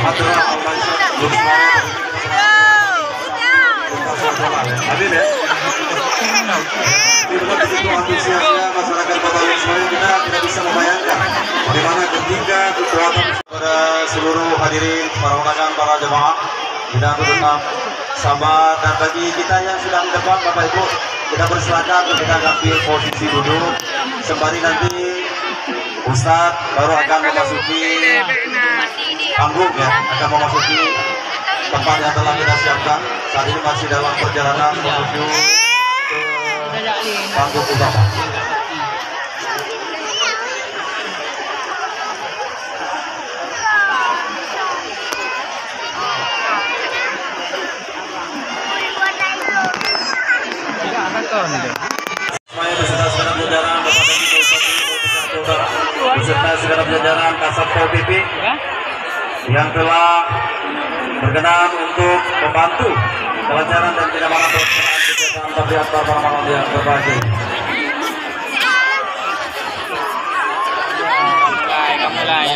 Hadir ya. Begitu antusiasnya masyarakat Kota Lungsori, kita tidak bisa membayangkan bagaimana ketika kekuatan pada seluruh hadirin, para undangan, para jemaah kita tetap sabar, dan bagi kita yang sudah di depan Bapak Ibu, kita persilakan untuk kita ambil posisi duduk sembari nanti Ustadz baru akan memasuki panggung ya, akan memasuki tempat yang telah kita siapkan. Saat ini masih dalam perjalanan menuju ke panggung utama. Semuanya beserta segenap jajaran Bapak dan Ibu Saudara, beserta segenap jajaran Kasat Pol PP yang telah berkenan untuk membantu kelancaran dan kenyamanan pelaksanaan kegiatan tabiat pada malam yang berbahagia. Mulai.